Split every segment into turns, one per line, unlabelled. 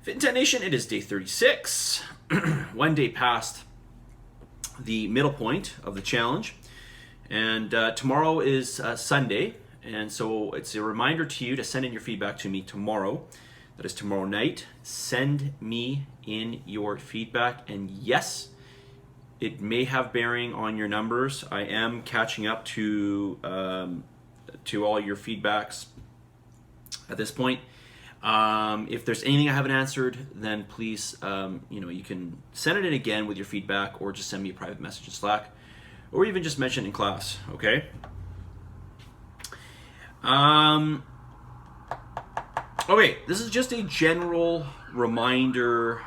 FitIntent Nation, it is day 36, 1 day past the middle point of the challenge, and tomorrow is Sunday, and so it's a reminder to you to send in your feedback to me tomorrow. That is tomorrow night. Send me in your feedback, and yes, it may have bearing on your numbers. I am catching up to all your feedbacks at this point. If there's anything I haven't answered, then please, you can send it in again with your feedback, or just send me a private message in Slack, or even just mention it in class, okay? Okay, this is just a general reminder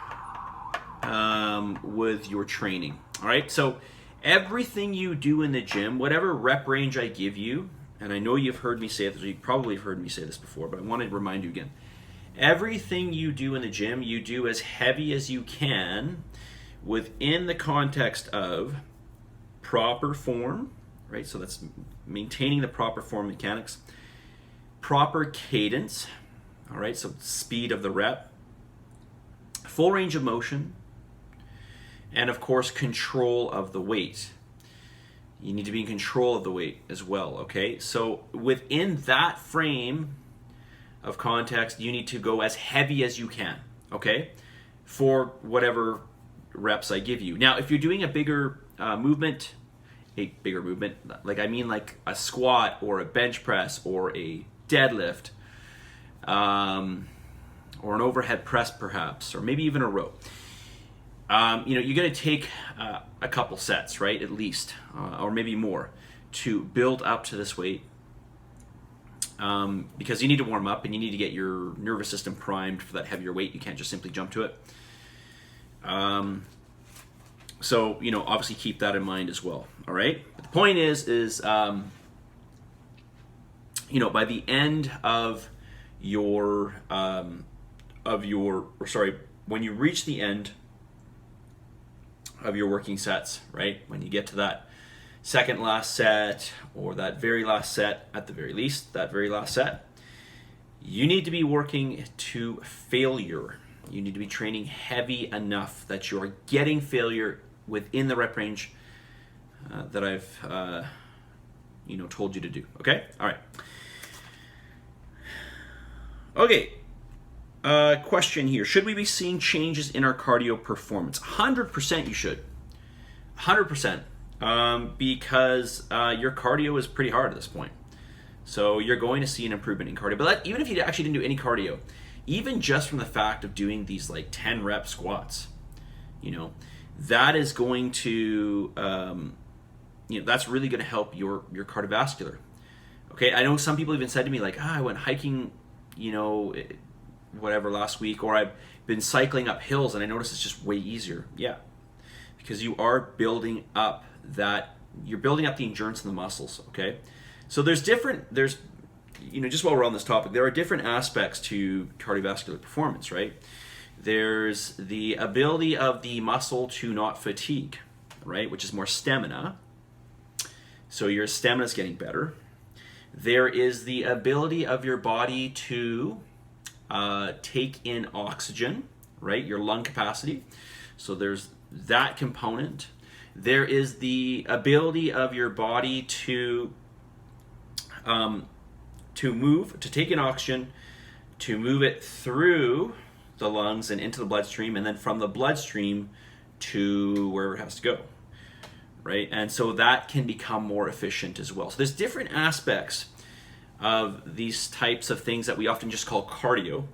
with your training, all right? So everything you do in the gym, whatever rep range I give you, and I know you've heard me say this, you probably have heard me say this before, but I want to remind you again. Everything you do in the gym, you do as heavy as you can within the context of proper form, right? So that's maintaining the proper form mechanics, proper cadence, all right? So speed of the rep, full range of motion, and of course, control of the weight. You need to be in control of the weight as well, okay? So within that frame of context, you need to go as heavy as you can, okay, for whatever reps I give you. Now, if you're doing a bigger movement, like I mean like a squat or a bench press or a deadlift, or an overhead press perhaps, or maybe even a row, you're going to take a couple sets, right, at least, or maybe more, to build up to this weight. Because you need to warm up and you need to get your nervous system primed for that heavier weight. You can't just simply jump to it. So, obviously keep that in mind as well. All right. But the point is, by the end of when you reach the end of your working sets, right? When you get to that second last set, or that very last set, at the very least, that very last set, you need to be working to failure. You need to be training heavy enough that you're getting failure within the rep range that I've told you to do. Okay? All right. Okay. Question here. Should we be seeing changes in our cardio performance? 100% you should. 100%. Because your cardio is pretty hard at this point. So you're going to see an improvement in cardio. But even if you actually didn't do any cardio, even just from the fact of doing these like 10 rep squats, that is going to, that's really going to help your cardiovascular. Okay, I know some people even said to me like, I went hiking, whatever last week, or I've been cycling up hills and I noticed it's just way easier. Yeah, because you are building up you're building up the endurance in the muscles, okay? So there's just while we're on this topic, there are different aspects to cardiovascular performance, right? There's the ability of the muscle to not fatigue, right? Which is more stamina. So your stamina is getting better. There is the ability of your body to take in oxygen, right? Your lung capacity. So there's that component. There is the ability of your body to take in oxygen, to move it through the lungs and into the bloodstream, and then from the bloodstream to wherever it has to go, right? And so that can become more efficient as well. So there's different aspects of these types of things that we often just call cardio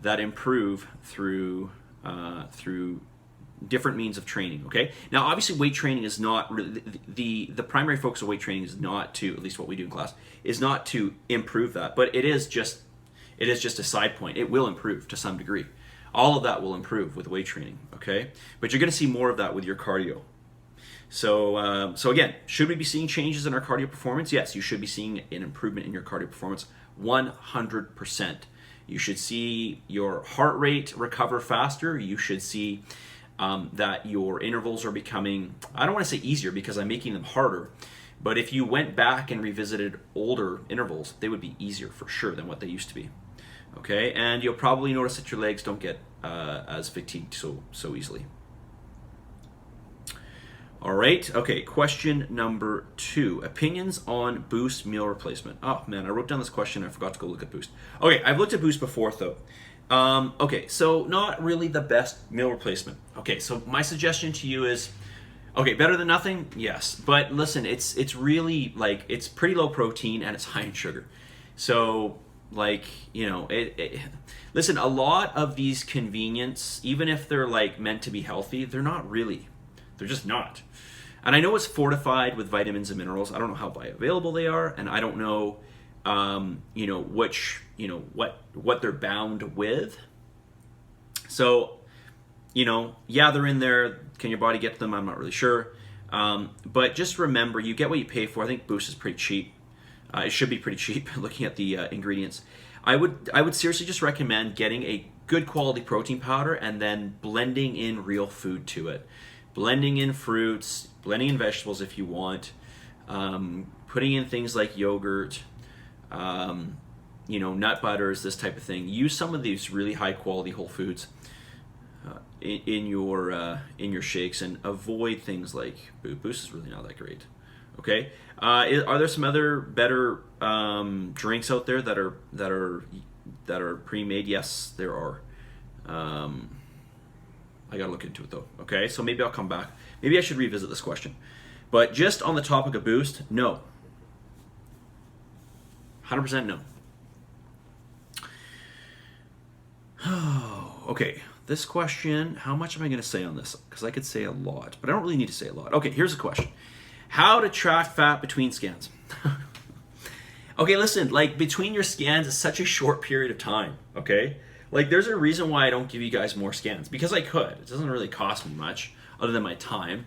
that improve through different means of training, okay? Now, obviously, weight training is not really, the primary focus of weight training is not to, at least what we do in class, is not to improve that, but it is just a side point. It will improve to some degree. All of that will improve with weight training, okay? But you're going to see more of that with your cardio. So again, should we be seeing changes in our cardio performance? Yes, you should be seeing an improvement in your cardio performance, 100%. You should see your heart rate recover faster. You should see that your intervals are becoming, I don't want to say easier because I'm making them harder, but if you went back and revisited older intervals, they would be easier for sure than what they used to be. Okay, and you'll probably notice that your legs don't get as fatigued so easily. All right, okay, question number 2. Opinions on Boost meal replacement. Oh man, I wrote down this question, I forgot to go look at Boost. Okay, I've looked at Boost before though. Okay, so not really the best meal replacement. Okay, so my suggestion to you is, okay, better than nothing, yes. But listen, it's really like, it's pretty low protein and it's high in sugar. So like, you know, listen, a lot of these convenience, even if they're like meant to be healthy, they're not really. They're just not. And I know it's fortified with vitamins and minerals. I don't know how bioavailable they are, and I don't know, you know, which, you know, what they're bound with. So, you know, yeah, they're in there. Can your body get them? I'm not really sure. But just remember, you get what you pay for. I think Boost is pretty cheap. It should be pretty cheap looking at the ingredients. I would seriously just recommend getting a good quality protein powder and then blending in real food to it. Blending in fruits, blending in vegetables if you want, putting in things like yogurt, you know, nut butters, this type of thing. Use some of these really high quality whole foods in your shakes, and avoid things like Boost is really not that great. Okay, are there some other better drinks out there that are pre-made? Yes, there are. I gotta look into it though. Okay, so maybe I'll come back. Maybe I should revisit this question. But just on the topic of Boost, no. 100% no. Okay, this question, how much am I gonna say on this? Because I could say a lot, but I don't really need to say a lot. Okay, here's a question. How to track fat between scans. Okay, listen, like between your scans is such a short period of time, okay? Like there's a reason why I don't give you guys more scans, because I could. It doesn't really cost me much other than my time.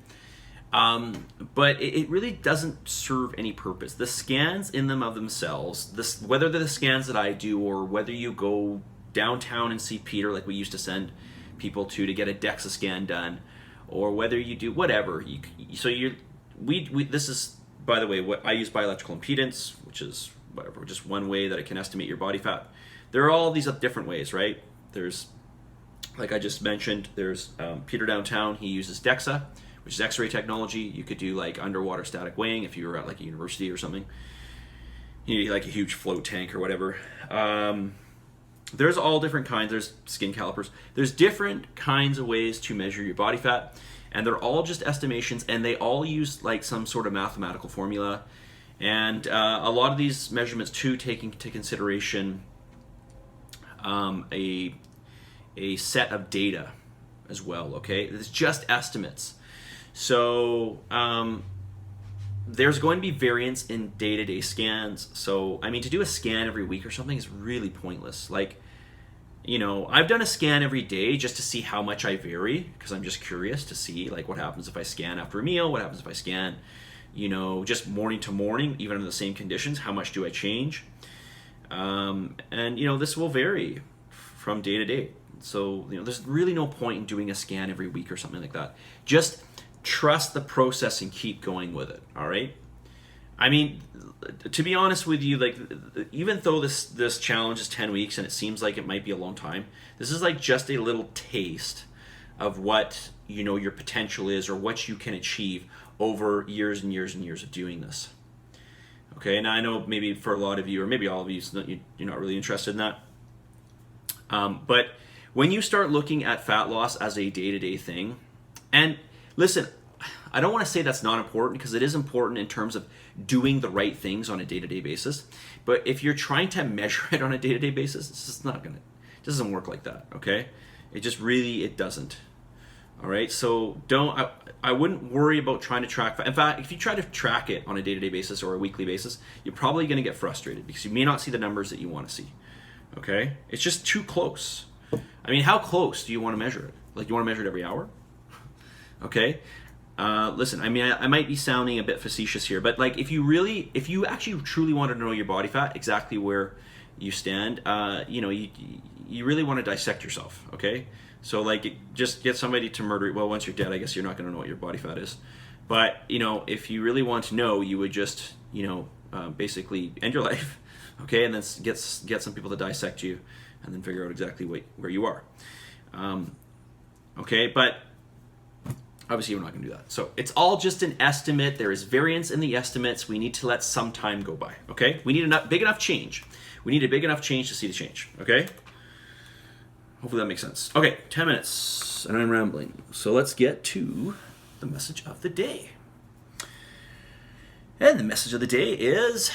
But it really doesn't serve any purpose. The scans in them of themselves, whether they're the scans that I do or whether you go downtown and see Peter like we used to send people to get a DEXA scan done, or whether you do whatever. This is, by the way, what I use bioelectrical impedance, which is whatever, just one way that it can estimate your body fat. There are all these different ways, right? There's, like I just mentioned, there's Peter downtown, he uses DEXA, which is X-ray technology. You could do like underwater static weighing if you were at like a university or something. You need like a huge float tank or whatever. There's all different kinds. There's skin calipers. There's different kinds of ways to measure your body fat, and they're all just estimations, and they all use like some sort of mathematical formula. And a lot of these measurements too take into consideration a set of data as well, okay? It's just estimates. So there's going to be variance in day-to-day scans. So, I mean, to do a scan every week or something is really pointless. Like, you know, I've done a scan every day just to see how much I vary, because I'm just curious to see, like, what happens if I scan after a meal, what happens if I scan, you know, just morning to morning, even under the same conditions, how much do I change? And, you know, this will vary from day to day. So, you know, there's really no point in doing a scan every week or something like that. Just trust the process and keep going with it, all right? I mean, to be honest with you, like, even though this challenge is 10 weeks and it seems like it might be a long time, this is like just a little taste of what, you know, your potential is, or what you can achieve over years and years and years of doing this. Okay, and I know maybe for a lot of you, or maybe all of you, you're not really interested in that. But when you start looking at fat loss as a day-to-day thing, and listen, I don't want to say that's not important, because it is important in terms of doing the right things on a day-to-day basis. But if you're trying to measure it on a day-to-day basis, it doesn't work like that, okay? It doesn't. All right, so I wouldn't worry about trying to track fat. In fact, if you try to track it on a day-to-day basis or a weekly basis, you're probably going to get frustrated because you may not see the numbers that you want to see. Okay, it's just too close. I mean, how close do you want to measure it? Like, you want to measure it every hour? Okay, listen. I mean, I might be sounding a bit facetious here, but like, if you actually truly want to know your body fat, exactly where you stand, you know, you really want to dissect yourself. Okay. So like, just get somebody to murder you. Well, once you're dead, I guess you're not going to know what your body fat is. But, you know, if you really want to know, you would just, you know, basically end your life, okay, and then get some people to dissect you and then figure out exactly where you are. Okay, but obviously we're not going to do that. So it's all just an estimate. There is variance in the estimates. We need to let some time go by. Okay, we need a big enough change. We need a big enough change to see the change. Okay, hopefully that makes sense. Okay, 10 minutes, and I'm rambling. So let's get to the message of the day. And the message of the day is,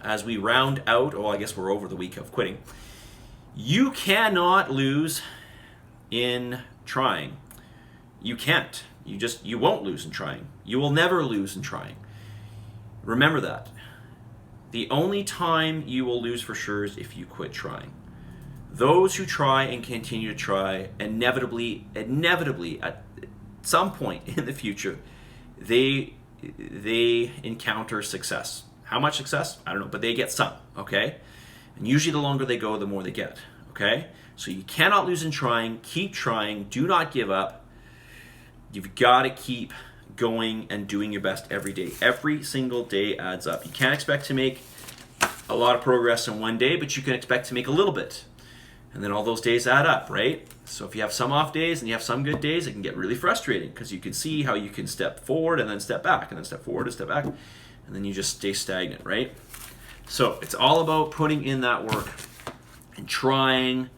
as we round out, I guess we're over the week of quitting. You cannot lose in trying. You can't. You won't lose in trying. You will never lose in trying. Remember that. The only time you will lose for sure is if you quit trying. Those who try and continue to try, inevitably at some point in the future, they encounter success. How much success? I don't know, but they get some, okay? And usually the longer they go, the more they get, okay? So you cannot lose in trying. Keep trying. Do not give up. You've got to keep going and doing your best every day. Every single day adds up. You can't expect to make a lot of progress in one day, but you can expect to make a little bit. And then all those days add up, right? So if you have some off days and you have some good days, it can get really frustrating because you can see how you can step forward and then step back and then step forward and step back, and then you just stay stagnant, right? So it's all about putting in that work and trying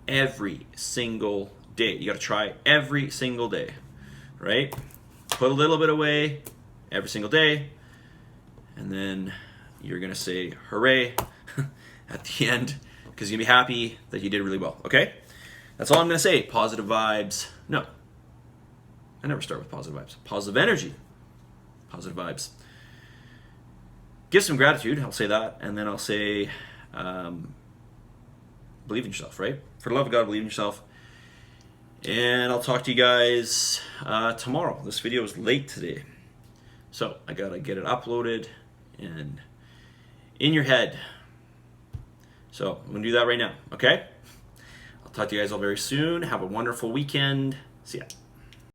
every single day. You got to try every single day, right? Put a little bit away every single day, and then you're going to say hooray at the end because you're going to be happy that you did really well, okay? That's all I'm going to say. Positive vibes. No. I never start with positive vibes. Positive energy. Positive vibes. Give some gratitude. I'll say that. And then I'll say believe in yourself, right? For the love of God, believe in yourself. And I'll talk to you guys tomorrow. This video is late today, so I got to get it uploaded and in your head. So I'm going to do that right now, okay? I'll talk to you guys all very soon. Have a wonderful weekend. See ya.